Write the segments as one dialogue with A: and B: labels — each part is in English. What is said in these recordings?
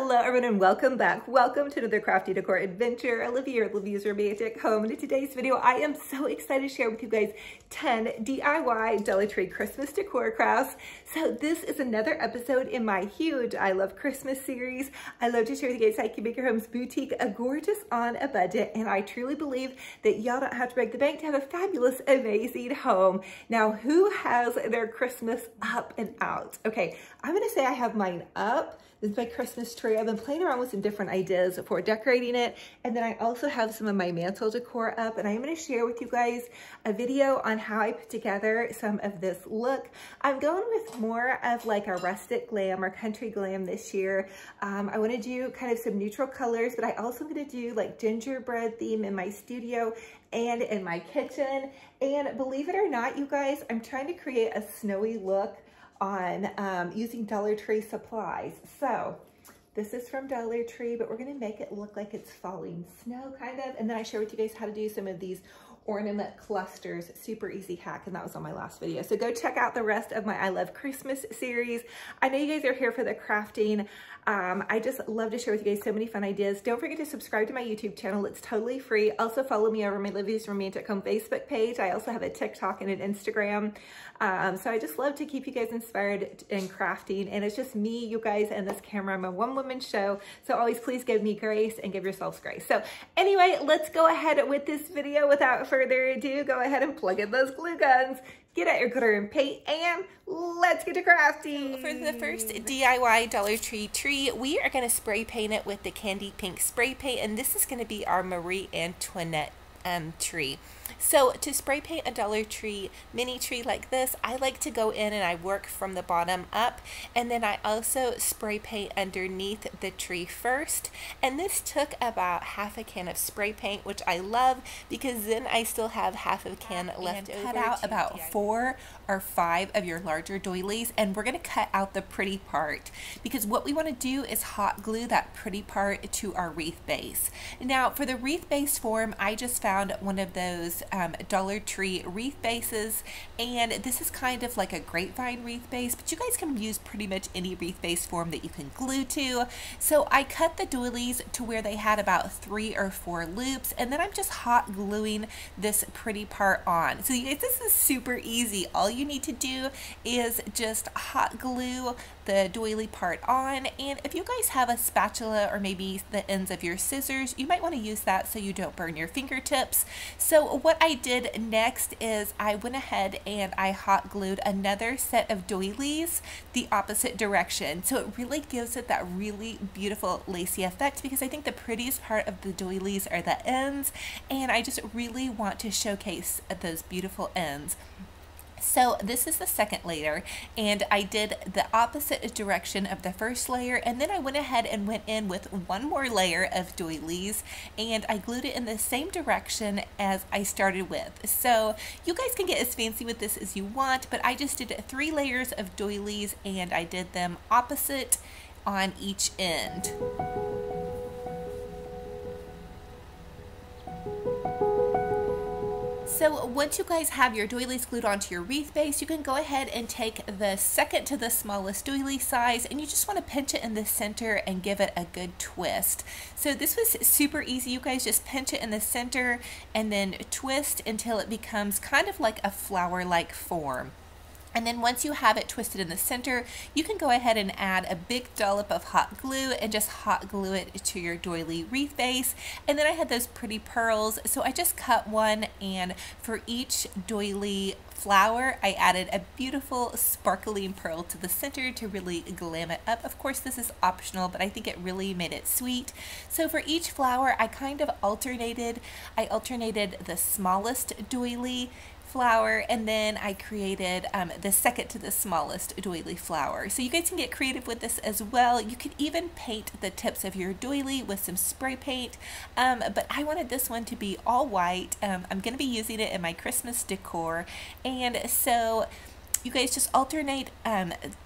A: Hello everyone and welcome back. Welcome to another crafty decor adventure. Olivia's romantic home. And in today's video, I am so excited to share with you guys 10 DIY Dollar Tree Christmas decor crafts. So this is another episode in my huge I Love Christmas series. I love to share with you guys how you can make your home's boutique a gorgeous on a budget. And I truly believe that y'all don't have to break the bank to have a fabulous, amazing home. Now, who has their Christmas up and out? Okay, I'm gonna say I have mine up. This is my Christmas tree. I've been playing around with some different ideas for decorating it. And then I also have some of my mantle decor up, and I'm gonna share with you guys a video on how I put together some of this look. I'm going with more of like a rustic glam or country glam this year. I wanna do kind of some neutral colors, but I also gonna do like gingerbread theme in my studio and in my kitchen. And believe it or not, you guys, I'm trying to create a snowy look on using Dollar Tree supplies. So this is from Dollar Tree, but we're gonna make it look like it's falling snow kind of. And then I share with you guys how to do some of these ornament clusters, super easy hack, and that was on my last video. So go check out the rest of my I Love Christmas series. I know you guys are here for the crafting. I just love to share with you guys so many fun ideas. Don't forget to subscribe to my YouTube channel. It's totally free. Also follow me over my Olivia's Romantic Home Facebook page. I also have a TikTok and an Instagram. So I just love to keep you guys inspired in crafting. And it's just me, you guys, and this camera. I'm a one-woman show. So always please give me grace and give yourselves grace. So anyway, let's go ahead with this video. Without further ado, go ahead and plug in those glue guns. Get out your glitter and paint, and let's get to crafting. For the first DIY Dollar Tree tree, we are going to spray paint it with the candy pink spray paint, and this is going to be our Marie Antoinette tree. So to spray paint a Dollar Tree mini tree like this, I like to go in and I work from the bottom up, and then I also spray paint underneath the tree first. And this took about half a can of spray paint, which I love because then I still have half of a can left over. Cut out about 4 or 5 of your larger doilies, and we're going to cut out the pretty part because what we want to do is hot glue that pretty part to our wreath base. Now for the wreath base form, I just found one of those Dollar Tree wreath bases, and this is kind of like a grapevine wreath base, but you guys can use pretty much any wreath base form that you can glue to. So I cut the doilies to where they had about 3 or 4 loops, and then I'm just hot gluing this pretty part on. So you guys, this is super easy. All you need to do is just hot glue the doily part on, and if you guys have a spatula or maybe the ends of your scissors, you might want to use that so you don't burn your fingertips. So what I did next is I went ahead and I hot glued another set of doilies the opposite direction, so it really gives it that really beautiful lacy effect, because I think the prettiest part of the doilies are the ends, and I just really want to showcase those beautiful ends. So this is the second layer, and I did the opposite direction of the first layer, and then I went ahead and went in with one more layer of doilies, and I glued it in the same direction as I started with. So you guys can get as fancy with this as you want, but I just did 3 layers of doilies, and I did them opposite on each end. So once you guys have your doilies glued onto your wreath base, you can go ahead and take the second to the smallest doily size, and you just want to pinch it in the center and give it a good twist. So this was super easy, you guys. Just pinch it in the center and then twist until it becomes kind of like a flower-like form. And then once you have it twisted in the center, you can go ahead and add a big dollop of hot glue and just hot glue it to your doily wreath base. And then I had those pretty pearls, so I just cut one, and for each doily flower, I added a beautiful sparkling pearl to the center to really glam it up. Of course, this is optional, but I think it really made it sweet. So for each flower, I kind of alternated. I alternated the smallest doily flower, and then I created the second to the smallest doily flower. So you guys can get creative with this as well. You could even paint the tips of your doily with some spray paint, but I wanted this one to be all white. I'm going to be using it in my Christmas decor, and so you guys just alternate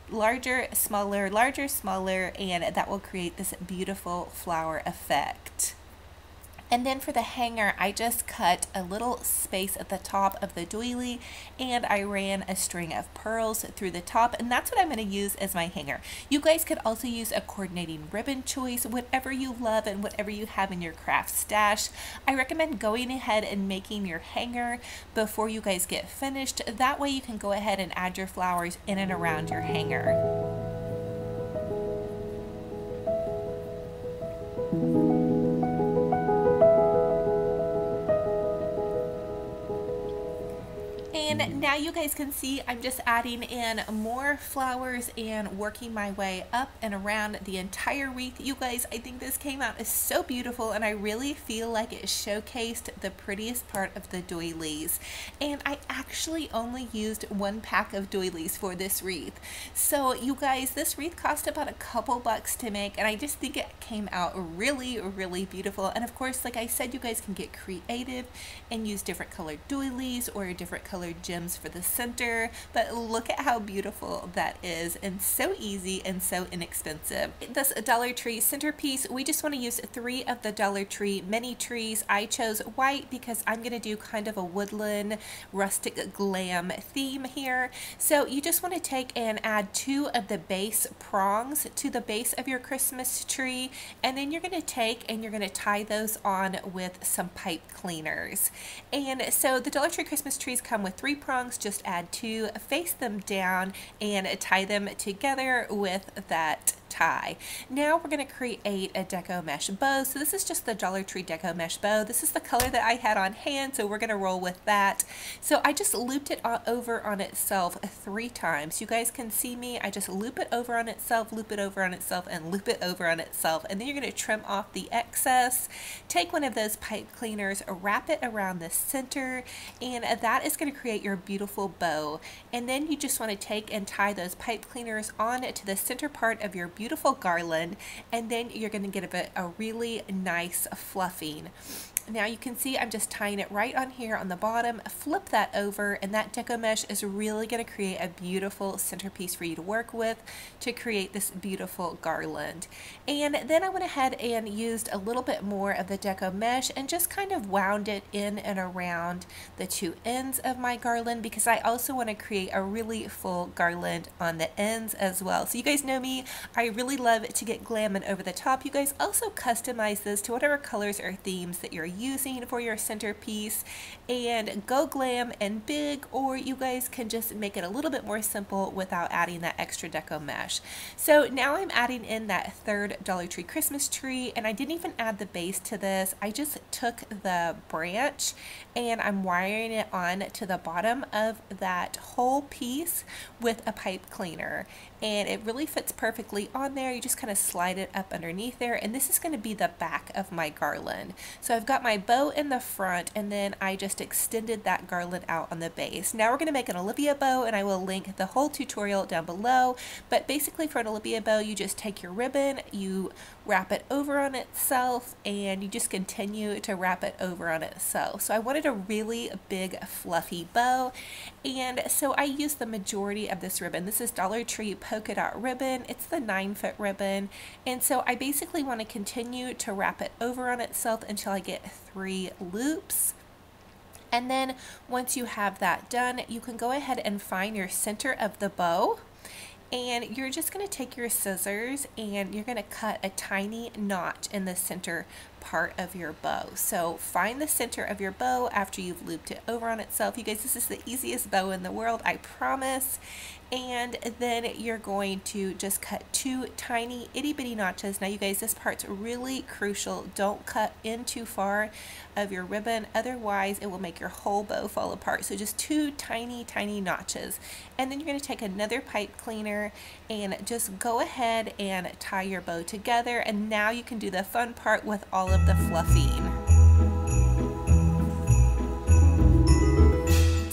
A: larger, smaller, larger, smaller, and that will create this beautiful flower effect. And then for the hanger, I just cut a little space at the top of the doily and I ran a string of pearls through the top, and that's what I'm going to use as my hanger. You guys could also use a coordinating ribbon choice, whatever you love and whatever you have in your craft stash. I recommend going ahead and making your hanger before you guys get finished. That way you can go ahead and add your flowers in and around your hanger. And now you guys can see I'm just adding in more flowers and working my way up and around the entire wreath. You guys, I think this came out so beautiful, and I really feel like it showcased the prettiest part of the doilies. And I actually only used 1 pack of doilies for this wreath. So you guys, this wreath cost about a couple bucks to make, and I just think it came out really, really beautiful. And of course, like I said, you guys can get creative and use different colored doilies or different colored gems for the center, but look at how beautiful that is, and so easy and so inexpensive. This Dollar Tree centerpiece, we just want to use 3 of the Dollar Tree mini trees. I chose white because I'm going to do kind of a woodland rustic glam theme here. So you just want to take and add 2 of the base prongs to the base of your Christmas tree, and then you're going to take and you're going to tie those on with some pipe cleaners. And so the Dollar Tree Christmas trees come with 3 prongs. Just add 2, face them down, and tie them together with that tie. Now we're going to create a deco mesh bow. So this is just the Dollar Tree deco mesh bow. This is the color that I had on hand, so we're going to roll with that. So I just looped it over on itself 3 times. You guys can see me. I just loop it over on itself, loop it over on itself, and loop it over on itself. And then you're going to trim off the excess. Take one of those pipe cleaners, wrap it around the center, and that is going to create your beautiful bow. And then you just want to take and tie those pipe cleaners on to the center part of your beautiful garland, and then you're going to get a really nice fluffing. Now you can see I'm just tying it right on here on the bottom. Flip that over, and that deco mesh is really going to create a beautiful centerpiece for you to work with to create this beautiful garland. And then I went ahead and used a little bit more of the deco mesh and just kind of wound it in and around the 2 ends of my garland, because I also want to create a really full garland on the ends as well. So you guys know me, I really love to get glam and over the top. You guys also customize this to whatever colors or themes that you're using for your centerpiece, and go glam and big, or you guys can just make it a little bit more simple without adding that extra deco mesh. So now I'm adding in that 3rd Dollar Tree Christmas tree, and I didn't even add the base to this. I just took the branch and I'm wiring it on to the bottom of that whole piece with a pipe cleaner, and it really fits perfectly on there. You just kind of slide it up underneath there, and this is going to be the back of my garland. So I've got my bow in the front, and then I just extended that garland out on the base. Now we're going to make an Olivia bow, and I will link the whole tutorial down below. But basically for an Olivia bow, you just take your ribbon, you wrap it over on itself, and you just continue to wrap it over on itself. So I wanted a really big fluffy bow, and so I used the majority of this ribbon. This is Dollar Tree polka dot ribbon. It's the 9-foot ribbon, and so I basically want to continue to wrap it over on itself until I get 3 loops. And then once you have that done, you can go ahead and find your center of the bow, and you're just going to take your scissors and you're going to cut a tiny notch in the center part of your bow. So find the center of your bow after you've looped it over on itself. You guys, this is the easiest bow in the world, I promise. And then you're going to just cut 2 tiny itty bitty notches. Now you guys, this part's really crucial. Don't cut in too far of your ribbon, otherwise it will make your whole bow fall apart. So just 2 tiny notches. And then you're going to take another pipe cleaner and just go ahead and tie your bow together. And now you can do the fun part with all of the fluffing.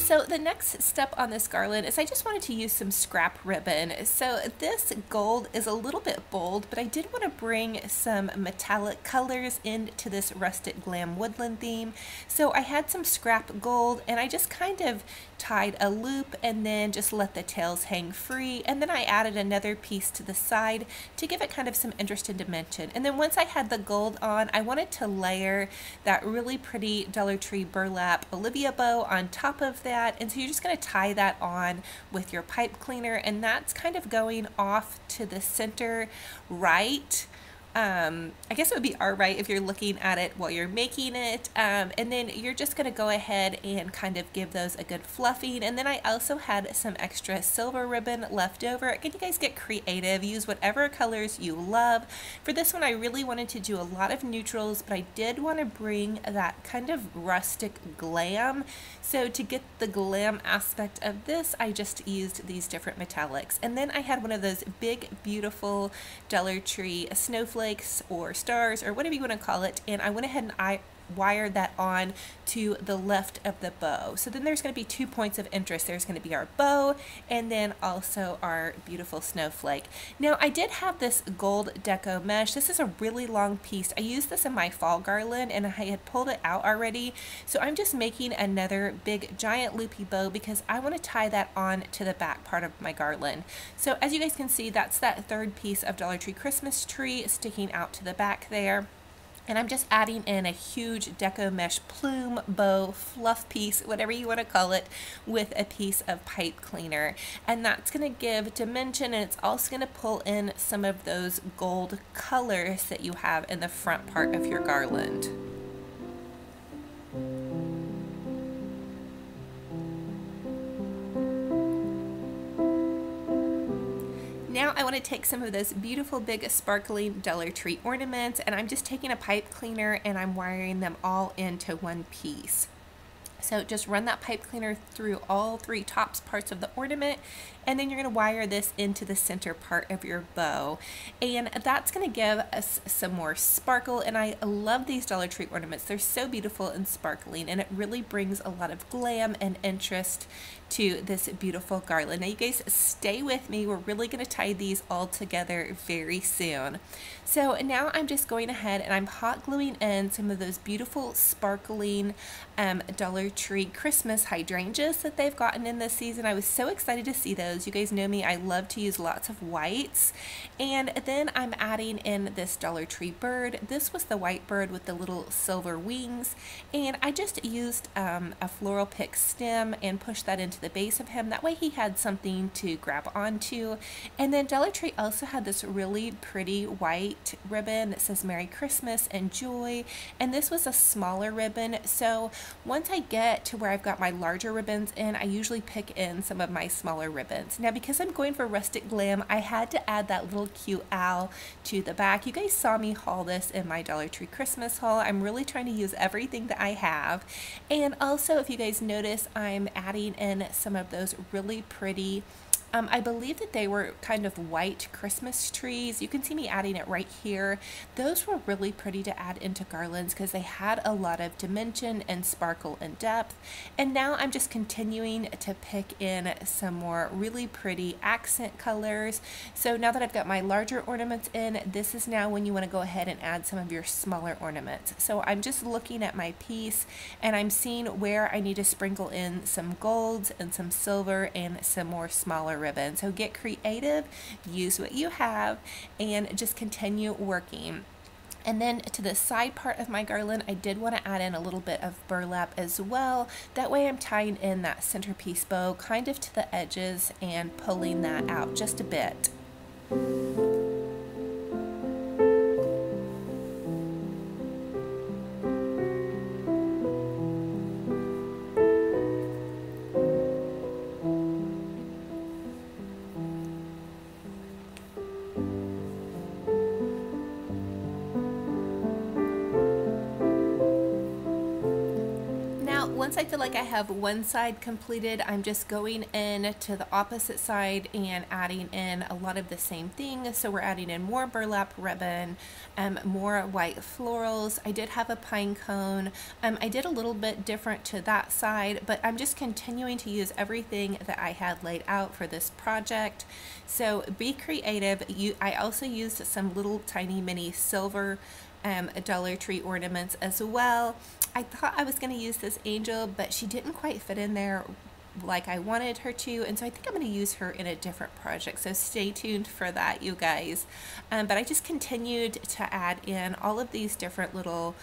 A: So the next step on this garland is I just wanted to use some scrap ribbon. So this gold is a little bit bold, but I did want to bring some metallic colors into this rustic glam woodland theme. So I had some scrap gold and I just kind of tied a loop and then just let the tails hang free, and then I added another piece to the side to give it kind of some interest and dimension. And then once I had the gold on, I wanted to layer that really pretty Dollar Tree burlap Olivia bow on top of that, and so you're just going to tie that on with your pipe cleaner, and that's kind of going off to the center right. I guess it would be our right if you're looking at it while you're making it, and then you're just going to go ahead and kind of give those a good fluffing. And then I also had some extra silver ribbon left over. Again, you guys get creative, use whatever colors you love. For this one I really wanted to do a lot of neutrals, but I did want to bring that kind of rustic glam. So to get the glam aspect of this, I just used these different metallics. And then I had one of those big beautiful Dollar Tree snowflakes or stars or whatever you want to call it, and I went ahead and I wired that on to the left of the bow. So then there's going to be 2 points of interest. There's going to be our bow and then also our beautiful snowflake. Now I did have this gold deco mesh. This is a really long piece. I used this in my fall garland and I had pulled it out already. So I'm just making another big giant loopy bow because I want to tie that on to the back part of my garland. So as you guys can see, that's that third piece of Dollar Tree Christmas tree sticking out to the back there. And I'm just adding in a huge deco mesh plume, bow, fluff piece, whatever you want to call it, with a piece of pipe cleaner. And that's going to give dimension, and it's also going to pull in some of those gold colors that you have in the front part of your garland. Now I want to take some of those beautiful big sparkling Dollar Tree ornaments, and I'm just taking a pipe cleaner and I'm wiring them all into one piece. So just run that pipe cleaner through all 3 tops parts of the ornament, and then you're going to wire this into the center part of your bow, and that's going to give us some more sparkle. And I love these Dollar Tree ornaments. They're so beautiful and sparkling, and it really brings a lot of glam and interest to this beautiful garland. Now you guys stay with me. We're really going to tie these all together very soon. So now I'm just going ahead and I'm hot gluing in some of those beautiful sparkling Dollar Tree Christmas hydrangeas that they've gotten in this season. I was so excited to see those. You guys know me, I love to use lots of whites. And then I'm adding in this Dollar Tree bird. This was the white bird with the little silver wings, and I just used a floral pick stem and pushed that into the base of him. That way he had something to grab onto. And then Dollar Tree also had this really pretty white ribbon that says Merry Christmas and Joy, and this was a smaller ribbon. So once I get to where I've got my larger ribbons in, I usually pick in some of my smaller ribbons. Now because I'm going for rustic glam, I had to add that little cute owl to the back. You guys saw me haul this in my Dollar Tree Christmas haul. I'm really trying to use everything that I have. And also, if you guys notice, I'm adding in some of those really pretty I believe that they were kind of white Christmas trees. You can see me adding it right here. Those were really pretty to add into garlands because they had a lot of dimension and sparkle and depth. And now I'm just continuing to pick in some more really pretty accent colors. So now that I've got my larger ornaments in, this is now when you want to go ahead and add some of your smaller ornaments. So I'm just looking at my piece and I'm seeing where I need to sprinkle in some golds and some silver and some more smaller ribbon. So get creative, use what you have, and just continue working. And then to the side part of my garland, I did want to add in a little bit of burlap as well. That way I'm tying in that centerpiece bow kind of to the edges and pulling that out just a bit. once I feel like I have one side completed, I'm just going in to the opposite side and adding in a lot of the same thing. So we're adding in more burlap ribbon, more white florals. I did have a pine cone. I did a little bit different to that side, but I'm just continuing to use everything that I had laid out for this project. So be creative. I also used some little tiny mini silver Dollar Tree ornaments as well. I thought I was going to use this angel, but she didn't quite fit in there like I wanted her to, and so I think I'm going to use her in a different project, so stay tuned for that, you guys. But I just continued to add in all of these different little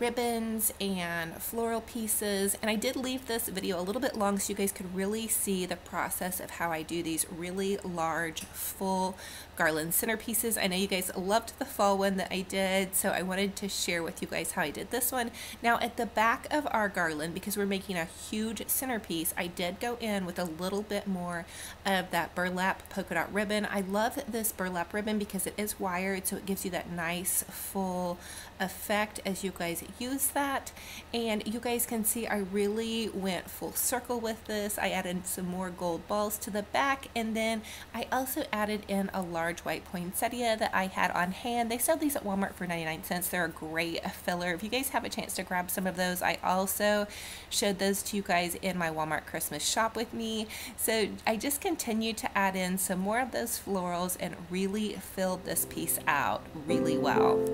A: ribbons and floral pieces, and I did leave this video a little bit long so you guys could really see the process of how I do these really large full garland centerpieces. I know you guys loved the fall one that I did, so I wanted to share with you guys how I did this one. Now at the back of our garland, because we're making a huge centerpiece, I did go in with a little bit more of that burlap polka dot ribbon. I love this burlap ribbon because it is wired, so it gives you that nice full effect as you guys use that. And you guys can see I really went full circle with this. I added some more gold balls to the back, and then I also added in a large white poinsettia that I had on hand. They sell these at Walmart for 99 cents. They're a great filler. If you guys have a chance to grab some of those, I also showed those to you guys in my Walmart Christmas shop with me. So I just continued to add in some more of those florals and really filled this piece out really well.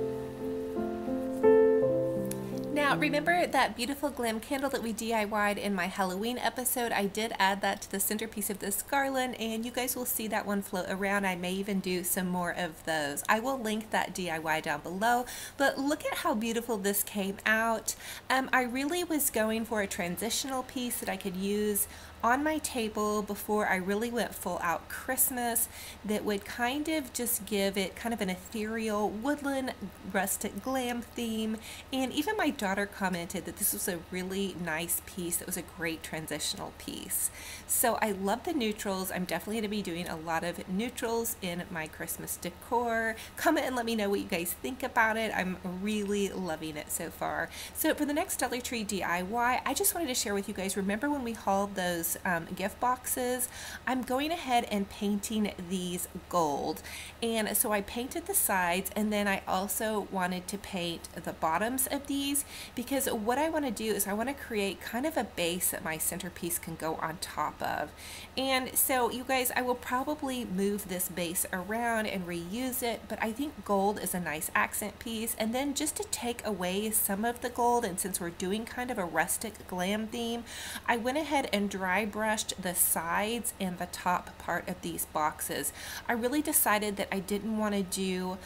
A: Now, remember that beautiful glam candle that we DIY'd in my Halloween episode? I did add that to the centerpiece of this garland, and you guys will see that one float around. I may even do some more of those. I will link that DIY down below, but look at how beautiful this came out. I really was going for a transitional piece that I could use on my table before I really went full out Christmas, that would kind of just give it kind of an ethereal woodland rustic glam theme. And even my daughter commented that this was a really nice piece that was a great transitional piece. So I love the neutrals. I'm definitely going to be doing a lot of neutrals in my Christmas decor. Comment and let me know what you guys think about it. I'm really loving it so far. So for the next Dollar Tree DIY, I just wanted to share with you guys, remember when we hauled those gift boxes? I'm going ahead and painting these gold, and so I painted the sides, and then I also wanted to paint the bottoms of these, because what I want to do is I want to create kind of a base that my centerpiece can go on top of. And so you guys, I will probably move this base around and reuse it, but I think gold is a nice accent piece. And then just to take away some of the gold, and since we're doing kind of a rustic glam theme, I went ahead and dry brushed the sides and the top part of these boxes. I really decided that I didn't want to do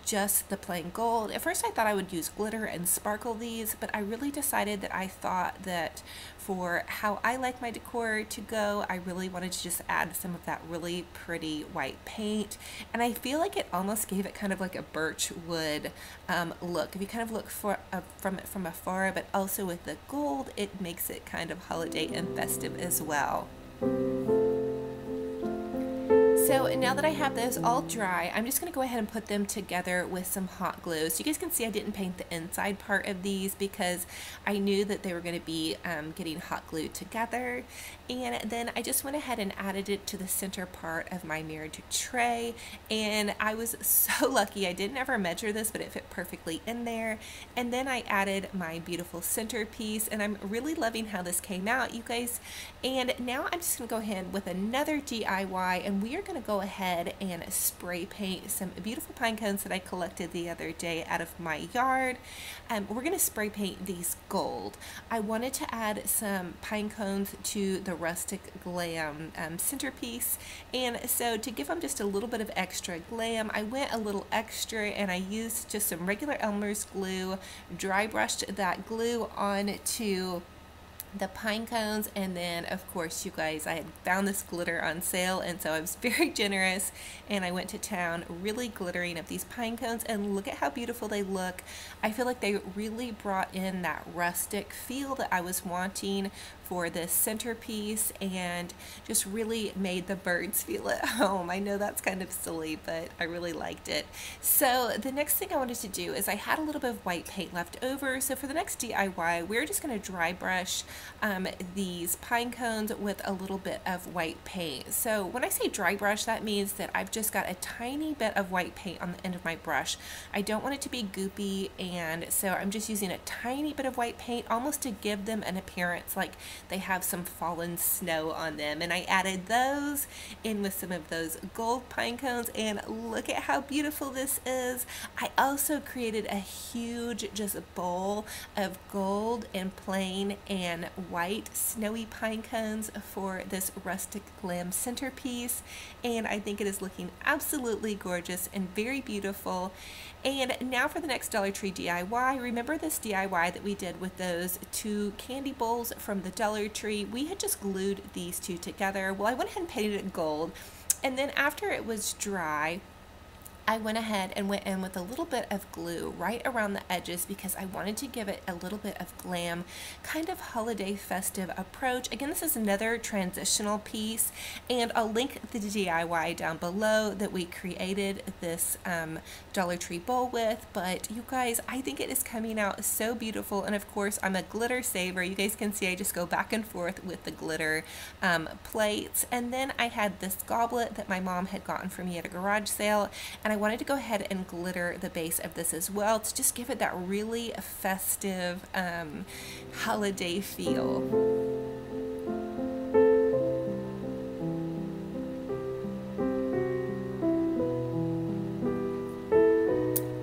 A: just the plain gold. At first I thought I would use glitter and sparkle these, but I really decided that I thought that for how I like my decor to go, I really wanted to just add some of that really pretty white paint, and I feel like it almost gave it kind of like a birch wood look. If you kind of look from it from afar, but also with the gold, it makes it kind of holiday and festive as well. So now that I have those all dry, I'm just going to go ahead and put them together with some hot glue. So you guys can see I didn't paint the inside part of these because I knew that they were going to be getting hot glued together. And then I just went ahead and added it to the center part of my mirrored tray. And I was so lucky. I didn't ever measure this, but it fit perfectly in there. And then I added my beautiful centerpiece, and I'm really loving how this came out, you guys. And now I'm just going to go ahead with another DIY, and we are going to go ahead and spray paint some beautiful pine cones that I collected the other day out of my yard. We're going to spray paint these gold. I wanted to add some pine cones to the rustic glam centerpiece, and so to give them just a little bit of extra glam, I went a little extra and I used just some regular Elmer's glue, dry brushed that glue onto the pine cones, and then of course you guys, I had found this glitter on sale, and so I was very generous and I went to town really glittering up these pine cones, and look at how beautiful they look. I feel like they really brought in that rustic feel that I was wanting for this centerpiece and just really made the birds feel at home. I know that's kind of silly, but I really liked it. So the next thing I wanted to do is I had a little bit of white paint left over. So for the next DIY, we're just going to dry brush these pine cones with a little bit of white paint. So when I say dry brush, that means that I've just got a tiny bit of white paint on the end of my brush. I don't want it to be goopy, and so I'm just using a tiny bit of white paint almost to give them an appearance like they have some fallen snow on them. And I added those in with some of those gold pine cones, and look at how beautiful this is. I also created a huge just bowl of gold and plain and white snowy pine cones for this rustic glam centerpiece, and I think it is looking absolutely gorgeous and very beautiful. And now for the next Dollar Tree DIY. Remember this DIY that we did with those 2 candy bowls from the Dollar Tree? We had just glued these 2 together. Well, I went ahead and painted it gold, and then after it was dry, I went ahead and went in with a little bit of glue right around the edges because I wanted to give it a little bit of glam, kind of holiday festive approach. Again, this is another transitional piece, and I'll link the DIY down below that we created this Dollar Tree bowl with. But you guys, I think it is coming out so beautiful, and of course I'm a glitter saver. You guys can see I just go back and forth with the glitter plates. And then I had this goblet that my mom had gotten for me at a garage sale, and I wanted to go ahead and glitter the base of this as well to just give it that really festive holiday feel.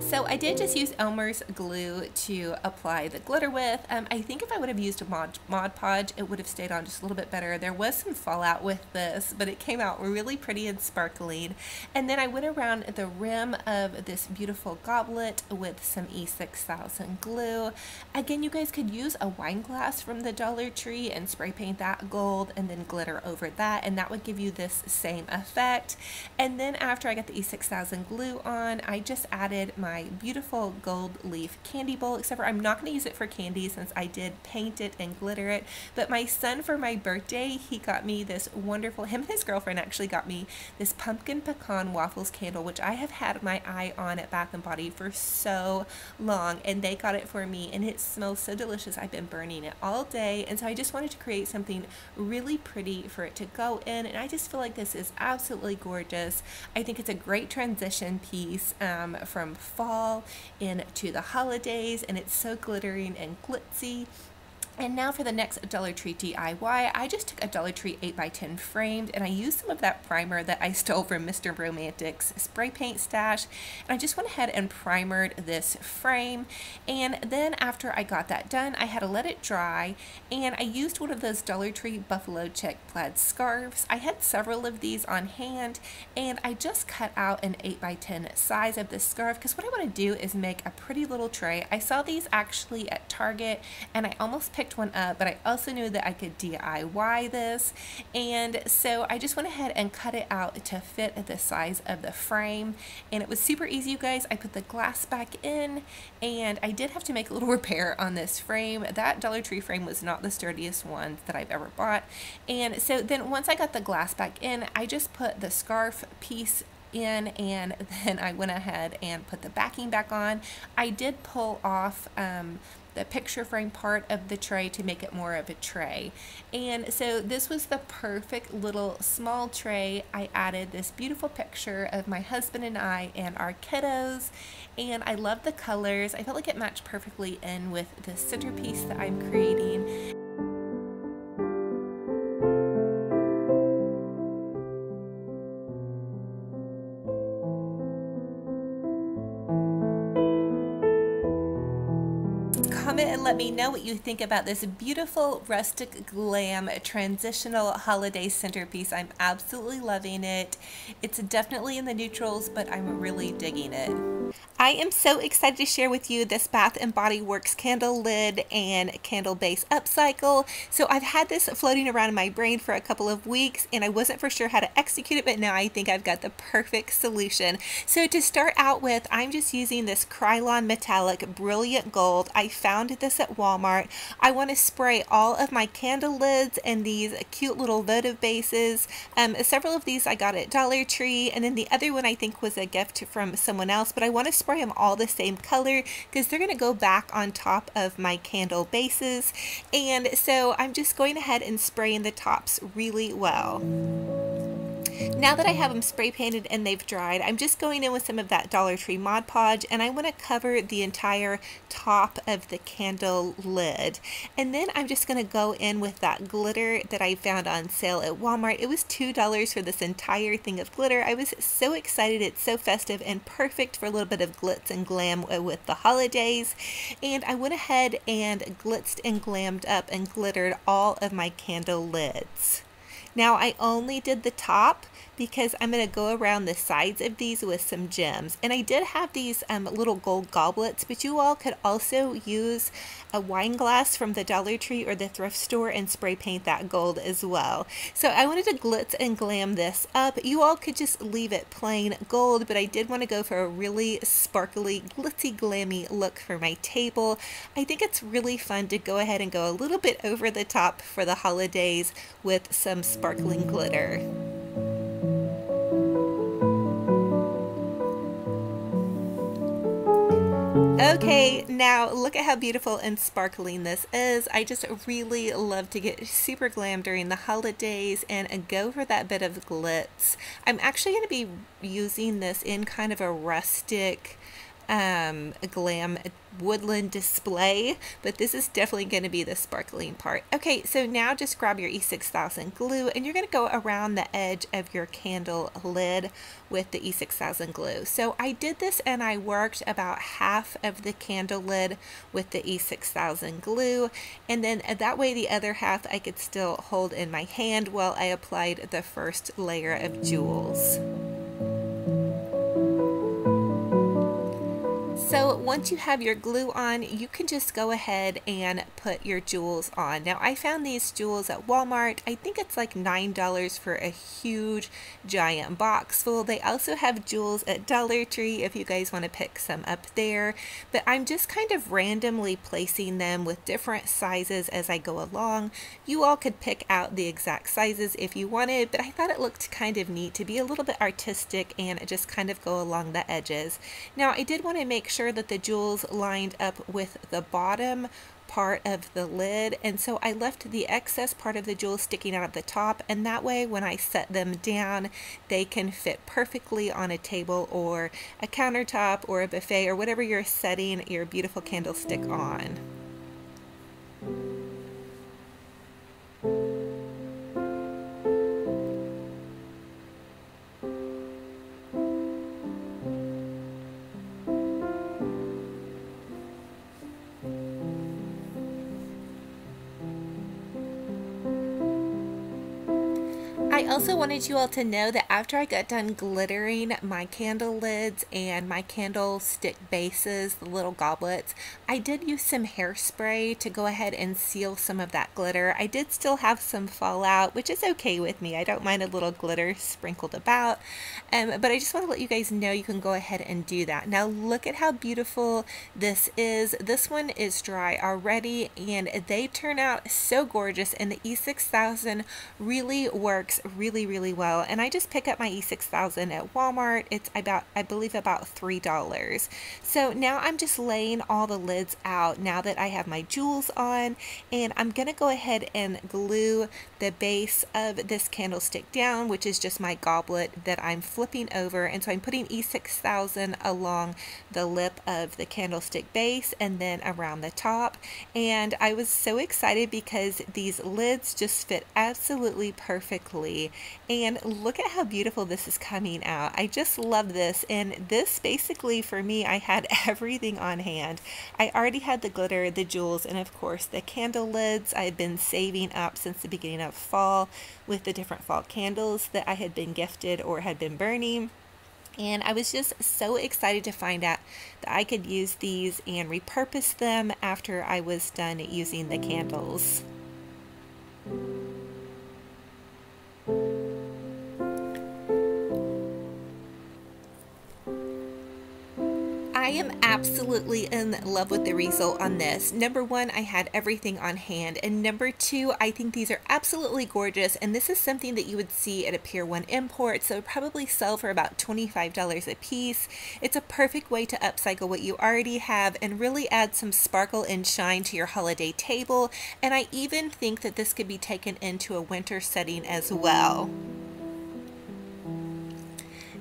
A: So I did just use Elmer's glue to apply the glitter with. I think if I would have used a Mod Podge, it would have stayed on just a little bit better. There was some fallout with this, but it came out really pretty and sparkling. And then I went around the rim of this beautiful goblet with some E6000 glue. Again, you guys could use a wine glass from the Dollar Tree and spray paint that gold and then glitter over that, and that would give you this same effect. And then after I got the E6000 glue on, I just added my beautiful gold leaf candy bowl, except for I'm not going to use it for candy since I did paint it and glitter it. But my son, for my birthday, he got me this wonderful, him and his girlfriend actually got me this pumpkin pecan waffles candle, which I have had my eye on at Bath & Body for so long, and they got it for me, and it smells so delicious. I've been burning it all day, and so I just wanted to create something really pretty for it to go in, and I just feel like this is absolutely gorgeous. I think it's a great transition piece from fall into the holidays, and it's so glittering and glitzy. And now for the next Dollar Tree DIY, I just took a Dollar Tree 8x10 framed, and I used some of that primer that I stole from Mr. Romantic's spray paint stash, and I just went ahead and primered this frame. And then after I got that done, I had to let it dry, and I used one of those Dollar Tree buffalo check plaid scarves. I had several of these on hand, and I just cut out an 8x10 size of this scarf because what I want to do is make a pretty little tray. I saw these actually at Target, and I almost picked one up, but I also knew that I could DIY this, and so I just went ahead and cut it out to fit the size of the frame, and it was super easy, you guys. I put the glass back in, and I did have to make a little repair on this frame. That Dollar Tree frame was not the sturdiest one that I've ever bought, and so then once I got the glass back in, I just put the scarf piece in, and then I went ahead and put the backing back on. I did pull off the picture frame part of the tray to make it more of a tray, and so this was the perfect little small tray. I added this beautiful picture of my husband and I and our kiddos, and I love the colors. I felt like it matched perfectly in with the centerpiece that I'm creating. Comment and let me know what you think about this beautiful rustic glam transitional holiday centerpiece. I'm absolutely loving it. It's definitely in the neutrals, but I'm really digging it. I am so excited to share with you this Bath & Body Works candle lid and candle base upcycle. So I've had this floating around in my brain for a couple of weeks and I wasn't for sure how to execute it, but now I think I've got the perfect solution. So to start out with, I'm just using this Krylon Metallic Brilliant Gold. I found this at Walmart. I want to spray all of my candle lids and these cute little votive bases. Several of these I got at Dollar Tree, and then the other one I think was a gift from someone else, but I want to spray them all the same color because they're going to go back on top of my candle bases. And so I'm just going ahead and spraying the tops really well. Now that I have them spray painted and they've dried, I'm just going in with some of that Dollar Tree Mod Podge, and I want to cover the entire top of the candle lid. And then I'm just going to go in with that glitter that I found on sale at Walmart. It was $2 for this entire thing of glitter. I was so excited. It's so festive and perfect for a little bit of glitz and glam with the holidays. And I went ahead and glitzed and glammed up and glittered all of my candle lids. Now I only did the top because I'm going to go around the sides of these with some gems. And I did have these little gold goblets, but you all could also use a wine glass from the Dollar Tree or the thrift store and spray paint that gold as well. So I wanted to glitz and glam this up. You all could just leave it plain gold, but I did want to go for a really sparkly, glitzy, glammy look for my table. I think it's really fun to go ahead and go a little bit over the top for the holidays with some sparkling glitter. Okay, now look at how beautiful and sparkling this is. I just really love to get super glam during the holidays and go for that bit of glitz. I'm actually going to be using this in kind of a rustic glam woodland display, but this is definitely going to be the sparkling part. Okay, so now just grab your E6000 glue and you're going to go around the edge of your candle lid with the E6000 glue. So I did this and I worked about half of the candle lid with the E6000 glue, and then that way the other half I could still hold in my hand while I applied the first layer of jewels. So once you have your glue on, you can just go ahead and put your jewels on. Now I found these jewels at Walmart. I think it's like $9 for a huge giant box full. They also have jewels at Dollar Tree if you guys want to pick some up there. But I'm just kind of randomly placing them with different sizes as I go along. You all could pick out the exact sizes if you wanted, but I thought it looked kind of neat to be a little bit artistic and just kind of go along the edges. Now I did want to make sure that the jewels lined up with the bottom part of the lid, and so I left the excess part of the jewels sticking out at the top, and that way when I set them down they can fit perfectly on a table or a countertop or a buffet or whatever you're setting your beautiful candlestick on. I also wanted you all to know that after I got done glittering my candle lids and my candlestick bases, the little goblets, I did use some hairspray to go ahead and seal some of that glitter. I did still have some fallout, which is okay with me. I don't mind a little glitter sprinkled about, but I just want to let you guys know you can go ahead and do that. Now look at how beautiful this is. This one is dry already and they turn out so gorgeous, and the E6000 really works really well. And I just pick up my E6000 at Walmart. It's about, I believe, about $3. So now I'm just laying all the lids out now that I have my jewels on, and I'm gonna go ahead and glue the base of this candlestick down, which is just my goblet that I'm flipping over. And so I'm putting E6000 along the lip of the candlestick base and then around the top. And I was so excited because these lids just fit absolutely perfectly, and look at how beautiful this is coming out. I just love this, and this basically for me, I had everything on hand. I already had the glitter, the jewels, and of course the candle lids. I've been saving up since the beginning of fall with the different fall candles that I had been gifted or had been burning. And I was just so excited to find out that I could use these and repurpose them after I was done using the candles. I am absolutely in love with the result on this. Number one, I had everything on hand, and number two, I think these are absolutely gorgeous, and this is something that you would see at a Pier 1 import, so it would probably sell for about $25 a piece. It's a perfect way to upcycle what you already have and really add some sparkle and shine to your holiday table, and I even think that this could be taken into a winter setting as well.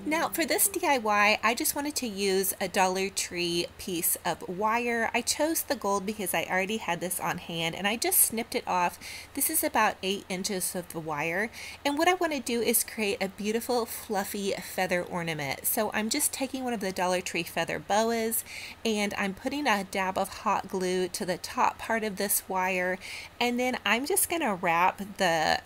A: Now for this DIY, I just wanted to use a Dollar Tree piece of wire. I chose the gold because I already had this on hand, and I just snipped it off. This is about 8 inches of the wire, and what I want to do is create a beautiful fluffy feather ornament. So I'm just taking one of the Dollar Tree feather boas, and I'm putting a dab of hot glue to the top part of this wire, and then I'm just going to wrap the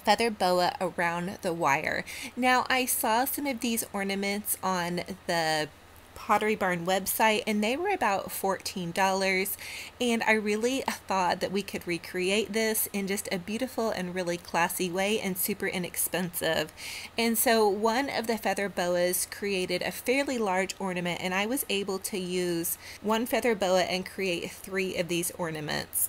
A: feather boa around the wire. Now I saw some of these ornaments on the Pottery Barn website, and they were about $14, and I really thought that we could recreate this in just a beautiful and really classy way and super inexpensive. And so one of the feather boas created a fairly large ornament, and I was able to use one feather boa and create 3 of these ornaments.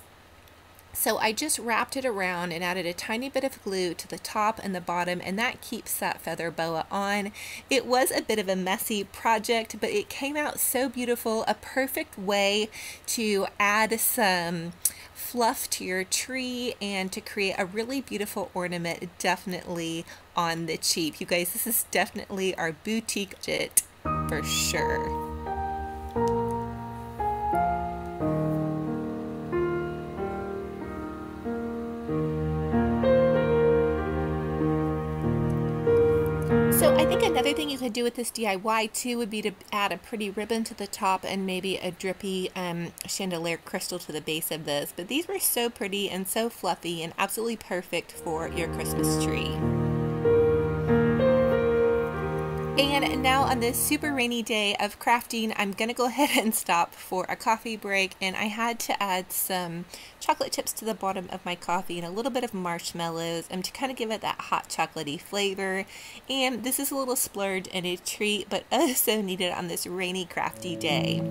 A: So I just wrapped it around and added a tiny bit of glue to the top and the bottom, and that keeps that feather boa on. It was a bit of a messy project, but it came out so beautiful, a perfect way to add some fluff to your tree and to create a really beautiful ornament, definitely on the cheap. You guys, this is definitely our boutique budget for sure. So I think another thing you could do with this DIY too would be to add a pretty ribbon to the top and maybe a drippy chandelier crystal to the base of this. But these were so pretty and so fluffy and absolutely perfect for your Christmas tree. And now on this super rainy day of crafting, I'm going to go ahead and stop for a coffee break, and I had to add some chocolate chips to the bottom of my coffee and a little bit of marshmallows to kind of give it that hot chocolatey flavor. And this is a little splurge and a treat, but so needed on this rainy crafty day.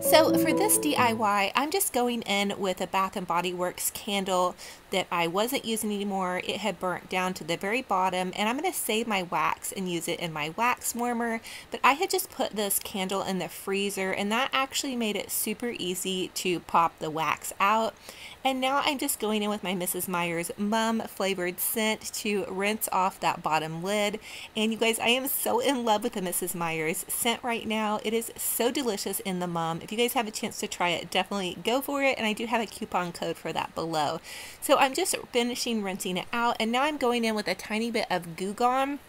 A: So for this DIY, I'm just going in with a Bath & Body Works candle that I wasn't using anymore. It had burnt down to the very bottom, and I'm going to save my wax and use it in my wax warmer. But I had just put this candle in the freezer, and that actually made it super easy to pop the wax out. And now I'm just going in with my Mrs. Meyer's Mum flavored scent to rinse off that bottom lid. And you guys, I am so in love with the Mrs. Meyer's scent right now. It is so delicious in the Mum. If you guys have a chance to try it, definitely go for it. And I do have a coupon code for that below. So I'm just finishing rinsing it out, and now I'm going in with a tiny bit of Goo Gone,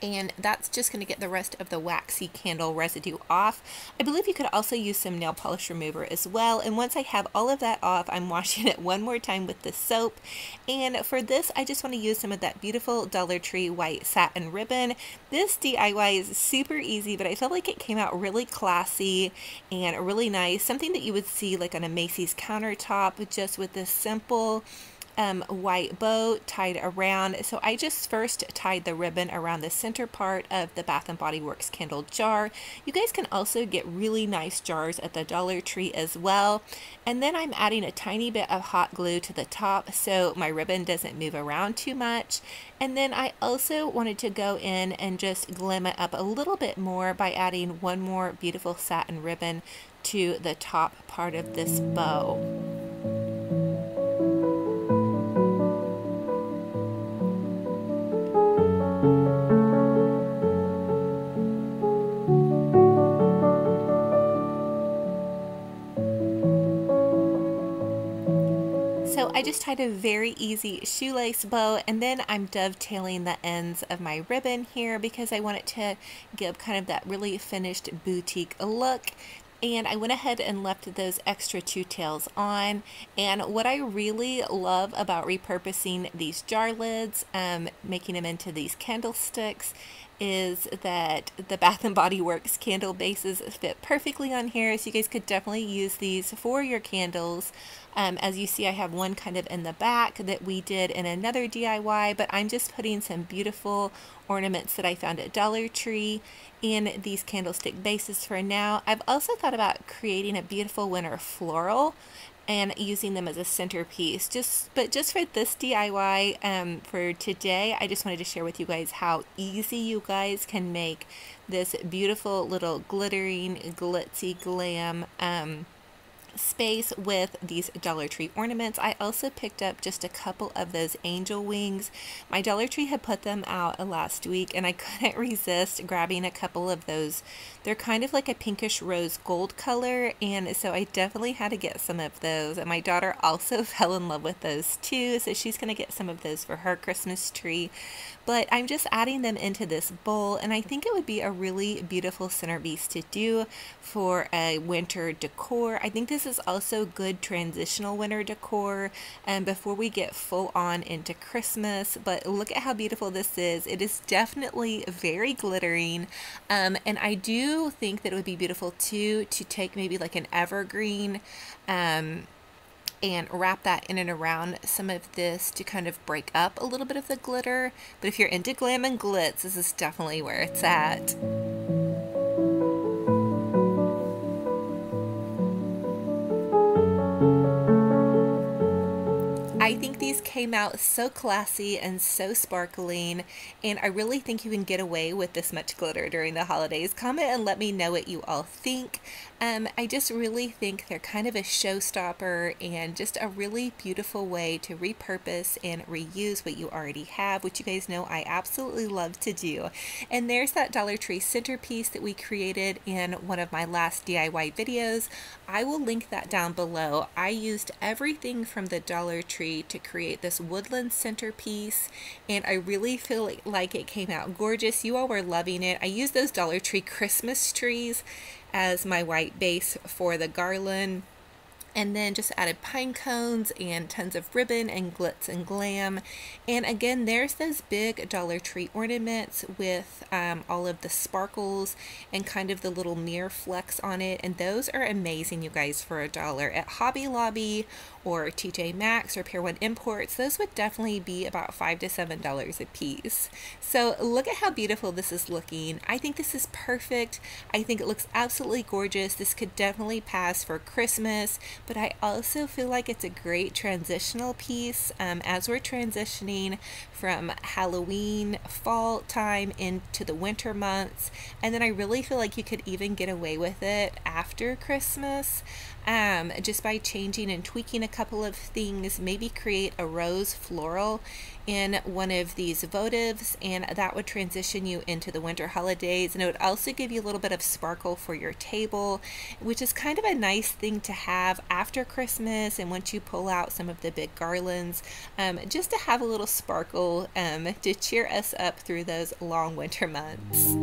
A: and that's just going to get the rest of the waxy candle residue off. I believe you could also use some nail polish remover as well, and once I have all of that off, I'm washing it one more time with the soap. And for this, I just want to use some of that beautiful Dollar Tree white satin ribbon. This DIY is super easy, but I felt like it came out really classy and really nice, something that you would see like on a Macy's countertop, just with this simple white bow tied around. So I just first tied the ribbon around the center part of the Bath & Body Works candle jar. You guys can also get really nice jars at the Dollar Tree as well. And then I'm adding a tiny bit of hot glue to the top so my ribbon doesn't move around too much. And then I also wanted to go in and just glam it up a little bit more by adding one more beautiful satin ribbon to the top part of this bow. So I just tied a very easy shoelace bow, and then I'm dovetailing the ends of my ribbon here because I want it to give kind of that really finished boutique look. and I went ahead and left those extra 2 tails on. And what I really love about repurposing these jar lids, making them into these candlesticks, is that the Bath & Body Works candle bases fit perfectly on here, so you guys could definitely use these for your candles. As you see, I have one kind of in the back that we did in another DIY, but I'm just putting some beautiful ornaments that I found at Dollar Tree in these candlestick bases for now. I've also thought about creating a beautiful winter floral and using them as a centerpiece. But just for this DIY for today, I just wanted to share with you guys how easy you guys can make this beautiful little glittering, glitzy glam space with these Dollar Tree ornaments. I also picked up just a couple of those angel wings. My Dollar Tree had put them out last week and I couldn't resist grabbing a couple of those. They're kind of like a pinkish rose gold color, and so I definitely had to get some of those. And my daughter also fell in love with those too, so she's going to get some of those for her Christmas tree. But I'm just adding them into this bowl, and I think it would be a really beautiful centerpiece to do for a winter decor. I think this is also good transitional winter decor before we get full on into Christmas. But look at how beautiful this is. It is definitely very glittering, and I do think that it would be beautiful too to take maybe like an evergreen and wrap that in and around some of this to kind of break up a little bit of the glitter. But if you're into glam and glitz, this is definitely where it's at. I think these came out so classy and so sparkling, and I really think you can get away with this much glitter during the holidays. Comment and let me know what you all think. I just really think they're kind of a showstopper and just a really beautiful way to repurpose and reuse what you already have, which you guys know I absolutely love to do. And there's that Dollar Tree centerpiece that we created in one of my last DIY videos. I will link that down below. I used everything from the Dollar Tree to create this woodland centerpiece, and I really feel like it came out gorgeous. You all were loving it. I used those Dollar Tree Christmas trees as my white base for the garland, and then just added pine cones and tons of ribbon and glitz and glam. And again, there's those big Dollar Tree ornaments with all of the sparkles and kind of the little mirror flecks on it, and those are amazing, you guys, for $1 at Hobby Lobby or TJ Maxx or Pier 1 Imports. Those would definitely be about $5 to $7 a piece. So look at how beautiful this is looking. I think this is perfect. I think it looks absolutely gorgeous. This could definitely pass for Christmas, but I also feel like it's a great transitional piece as we're transitioning from Halloween fall time into the winter months. And then I really feel like you could even get away with it after Christmas, just by changing and tweaking a couple of things. Maybe create a rose floral in one of these votives, and that would transition you into the winter holidays, and it would also give you a little bit of sparkle for your table, which is kind of a nice thing to have after Christmas and once you pull out some of the big garlands, just to have a little sparkle to cheer us up through those long winter months.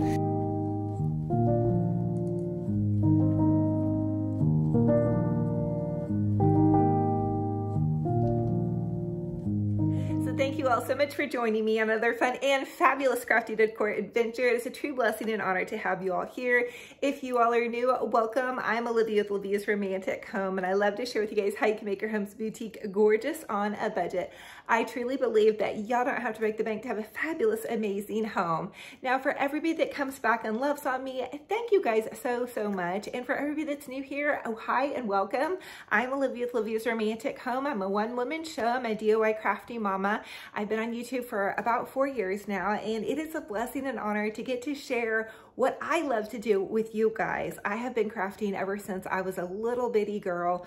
A: Thank you all so much for joining me on another fun and fabulous crafty decor adventure. It is a true blessing and honor to have you all here. If you all are new, welcome. I'm Olivia with Olivia's Romantic Home, and I love to share with you guys how you can make your home's boutique gorgeous on a budget. I truly believe that y'all don't have to break the bank to have a fabulous, amazing home. Now, for everybody that comes back and loves on me, thank you guys so much. And for everybody that's new here, oh, hi and welcome. I'm Olivia with Olivia's Romantic Home. I'm a one-woman show. I'm a DIY crafty mama. I've been on YouTube for about 4 years now, and it is a blessing and honor to get to share what I love to do with you guys. I have been crafting ever since I was a little bitty girl,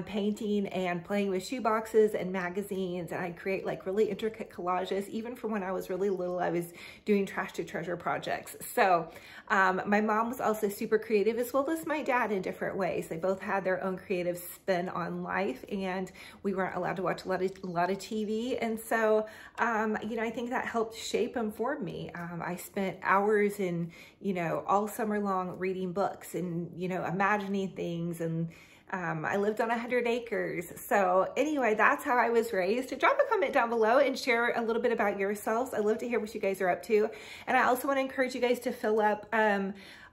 A: painting and playing with shoeboxes and magazines, and I'd create like really intricate collages. Even from when I was really little, I was doing trash to treasure projects. So my mom was also super creative, as well as my dad, in different ways. They both had their own creative spin on life, and we weren't allowed to watch a lot of TV. And so, you know, I think that helped shape and form me. I spent hours in, you know, all summer long reading books and, you know, imagining things. And I lived on 100 acres. So anyway, that's how I was raised. Drop a comment down below and share a little bit about yourselves. I love to hear what you guys are up to. And I also want to encourage you guys to fill up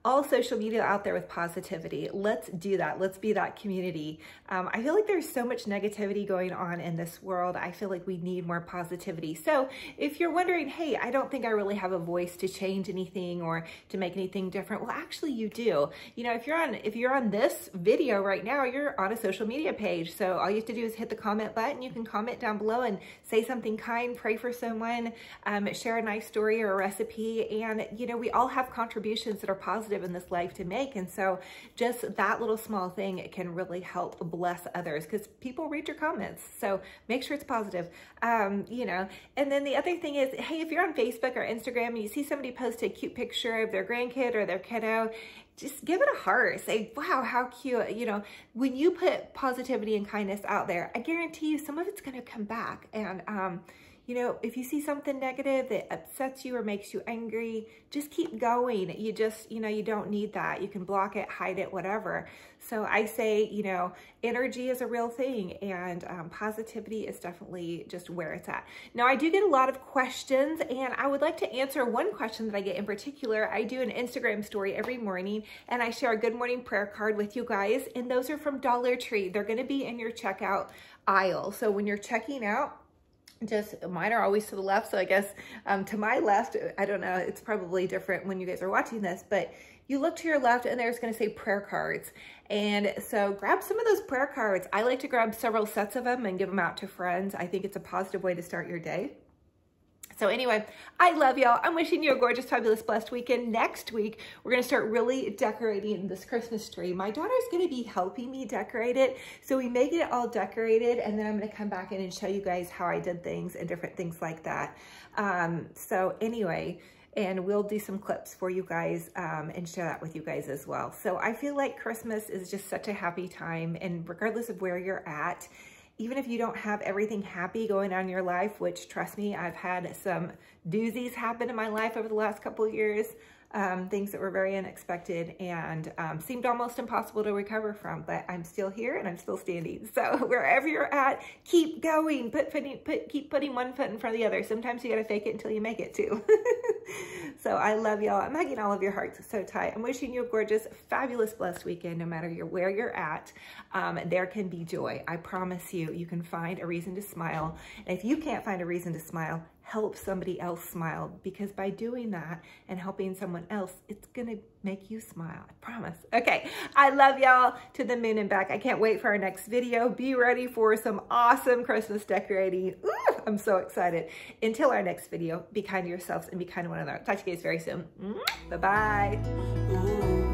A: all social media out there with positivity. Let's do that. Let's be that community. I feel like there's so much negativity going on in this world. I feel like we need more positivity. So if you're wondering, hey, I don't think I really have a voice to change anything or to make anything different. Well, actually you do. You know, if you're on this video right now, you're on a social media page. So all you have to do is hit the comment button. You can comment down below and say something kind, pray for someone, share a nice story or a recipe. And, you know, we all have contributions that are positive in this life to make. And so just that little small thing, it can really help bless others because people read your comments. So make sure it's positive, you know. And then the other thing is, hey, if you're on Facebook or Instagram and you see somebody post a cute picture of their grandkid or their kiddo, just give it a heart. Say, wow, how cute. You know, when you put positivity and kindness out there, I guarantee you some of it's going to come back. And, you know, if you see something negative that upsets you or makes you angry, just keep going. You just, you know, you don't need that. You can block it, hide it, whatever. So I say, you know, energy is a real thing, and positivity is definitely just where it's at. Now, I do get a lot of questions, and I would like to answer one question that I get in particular. I do an Instagram story every morning, and I share a good morning prayer card with you guys, and those are from Dollar Tree. They're going to be in your checkout aisle. So when you're checking out, just mine are always to the left. So I guess to my left, I don't know, it's probably different when you guys are watching this, but you look to your left and there's going to say prayer cards. And so grab some of those prayer cards. I like to grab several sets of them and give them out to friends. I think it's a positive way to start your day. So anyway, I love y'all. I'm wishing you a gorgeous, fabulous, blessed weekend. Next week, we're going to start really decorating this Christmas tree. My daughter's going to be helping me decorate it. So we make it all decorated, and then I'm going to come back in and show you guys how I did things and different things like that. So anyway, and we'll do some clips for you guys and share that with you guys as well. So I feel like Christmas is just such a happy time, and regardless of where you're at, even if you don't have everything happy going on in your life, which trust me, I've had some doozies happen in my life over the last couple of years, things that were very unexpected and seemed almost impossible to recover from, but I'm still here and I'm still standing. So wherever you're at, keep going, keep putting one foot in front of the other. Sometimes you gotta fake it until you make it too. So I love y'all. I'm hugging all of your hearts so tight. I'm wishing you a gorgeous, fabulous, blessed weekend. No matter where you're at, there can be joy. I promise you, you can find a reason to smile. And if you can't find a reason to smile, help somebody else smile, because by doing that and helping someone else, it's gonna make you smile. I promise. Okay, I love y'all to the moon and back. I can't wait for our next video. Be ready for some awesome Christmas decorating. Ooh, I'm so excited. Until our next video, be kind to yourselves and be kind to one another. Talk to you guys very soon. Bye-bye.